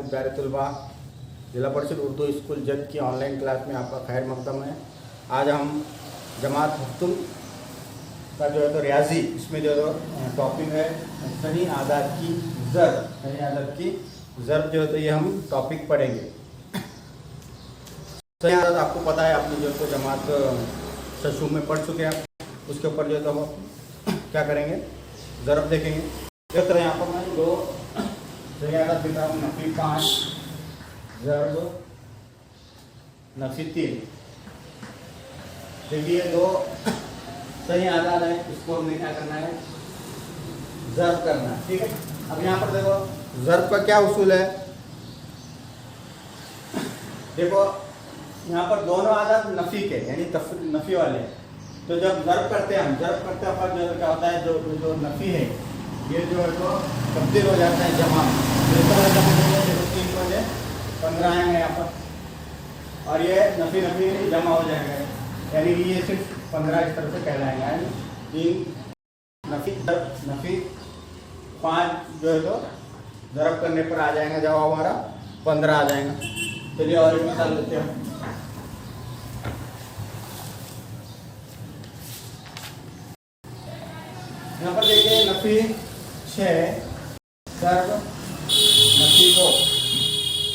प्यारे तलबा, जिला परिषद उर्दू स्कूल जद की ऑनलाइन क्लास में आपका खैर मकदम है। आज हम जमात हफ्तुम का जो है तो रियाजी, इसमें जो है टॉपिक है सही आदात की ज़र्ब। सही आदात की ज़र्ब जो है तो ये हम टॉपिक पढ़ेंगे। सही आदात आपको पता है, आपने जो है तो जमात शशु में पढ़ चुके हैं। उसके ऊपर जो है तो हम क्या करेंगे, ज़र्ब देखेंगे। इस तरह यहाँ पर मैं दो सही आदात लिखा हूँ, नफी 5 ज़र्ब नफी 3। देखिए दो सही आदात है, इसको हमें क्या करना है, ज़र्ब करना है। ठीक है, अब यहाँ पर देखो ज़र्ब का क्या उसूल है। देखो यहाँ पर दोनों आदात नफी के यानी नफी वाले हैं। तो जब ज़र्ब करते हैं, हम ज़र्ब करते हैं पर जो क्या होता है, जो नफी है ये जो है तो तब्दील हो जाता है जमा। जमा 3 बजे 15 आएंगे यहाँ पर, और ये नफी जमा हो जाएगा, यानी कि ये सिर्फ 15 इस तरह से कहलाएंगे। यानी 3 नफी 5 जो है तो ज़र्ब करने पर आ जाएगा, जवाब हमारा 15 आ जाएगा। चलिए और एक मिसाल लेते हैं। यहाँ पर देखिए नफी 6 ज़र्ब नफी 2।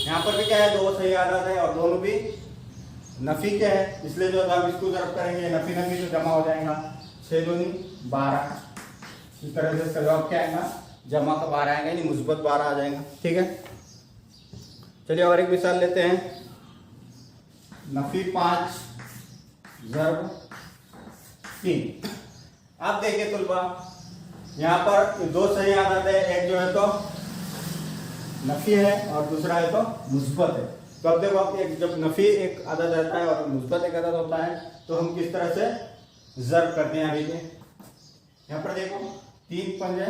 यहाँ पर भी क्या है, दो सही आदात है और दोनों भी नफी के है, इसलिए जो हम इसको ज़र्ब करेंगे नफी तो जमा हो जाएगा। 6 दूनी 12, इस तरह से इसका जवाब क्या आएगा, जमा का 12 आएगा, यानी मुस्बत 12 आ जाएगा। ठीक है, चलिए और एक मिसाल लेते हैं। नफी 5 ज़र्ब 3। आप देखिए तुलबा, यहाँ पर दो सही आदात है, एक जो है तो नफी है और दूसरा है तो मुस्बत है। तो अब देखो आप, जब नफी एक आदत रहता है और मुस्बत एक आदत होता है तो हम किस तरह से ज़र्ब करते हैं। अभी यहाँ पर देखो 3 पंजे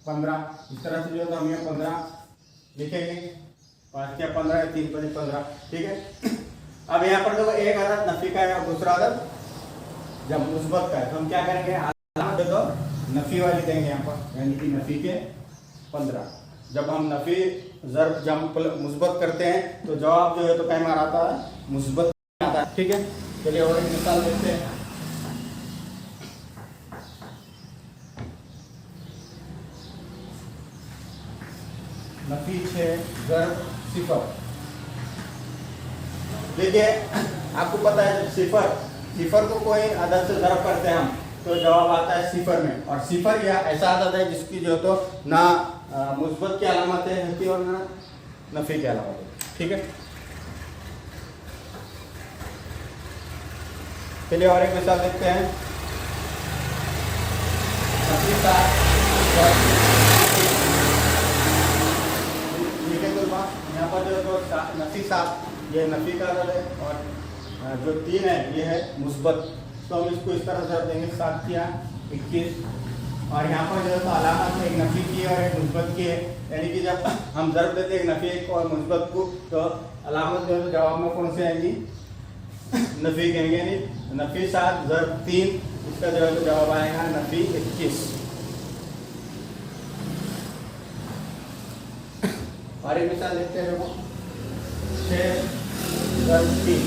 15, इस तरह से जो है तो हम ये 15 लिखेंगे। 5 क्या 15 है, 3 पंजे 15। ठीक है, अब यहाँ पर देखो एक आदत नफी का है और दूसरा आदत जब मुस्बत का है, तो हम क्या करेंगे, आदत तो नफी वाली देंगे यहाँ पर, यानी कि नफी के 15। जब हम नफी ज़र्ब जब मुस्बत करते हैं तो जवाब जो है तो कैसा आता है, मुस्बत आता है। ठीक है, चलिए और एक मिसाल देखते हैं। नफी 6 ज़र्ब 0। देखिए आपको पता है, जब सिफर को कोई आदत से ज़र्ब करते हैं हम तो जवाब आता है सिफर में। और सिफर या ऐसा आदत है जिसकी जो तो ना मुस्बत की अलामतें होती और ना नफी की अलामतें। ठीक है, चलिए और एक मिसाल देखते हैं। ठीक है, तो यहाँ पर जो नफी 7 ये नफी का आदत है और जो 3 है ये है मुस्बत। तो हम इसको इस तरह से देंगे, 7 किया 21। और यहाँ पर जो है तो अलामत एक नफी की और एक मुस्बत की है, यानी कि जब हम ज़र्ब देते हैं नफी को और मुस्बत को तो अलामत जो है तो जवाब में कौन से आएंगी, नफी कहेंगे। यानी नफी 7 ज़र्ब 3, इसका जो है तो जवाब आएगा नफी 21। और एक मिसाल देखते हैं, देखो 6 ज़र्ब 3।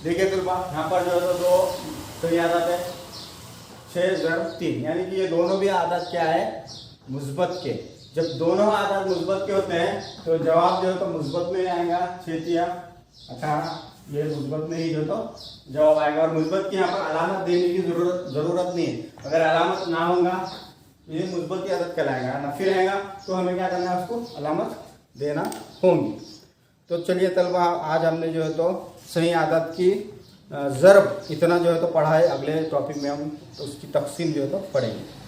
देखिए तुलबा, यहाँ पर जो है तो दो सही आदत है, 6 ज़र्ब 3, यानी कि ये दोनों भी आदत क्या है, मुस्बत के। जब दोनों आदत मुस्बत के होते हैं तो जवाब जो है तो मुस्बत में आएगा। 6 या 18, ये मुस्बत में ही जो तो जवाब आएगा। और मुस्बत की यहाँ पर अलामत देने की ज़रूरत नहीं है। अगर अलामत ना होगा ये मुस्बत की आदत कहलाएगा, नफी रहेगा तो हमें क्या करना है, उसको अलामत देना होगी। तो चलिए तलबा, आज हमने जो है तो सही आदत की ज़र्ब इतना जो है तो पढ़ा है। अगले टॉपिक में हम तो उसकी तकसीम जो है तो पढ़ेंगे।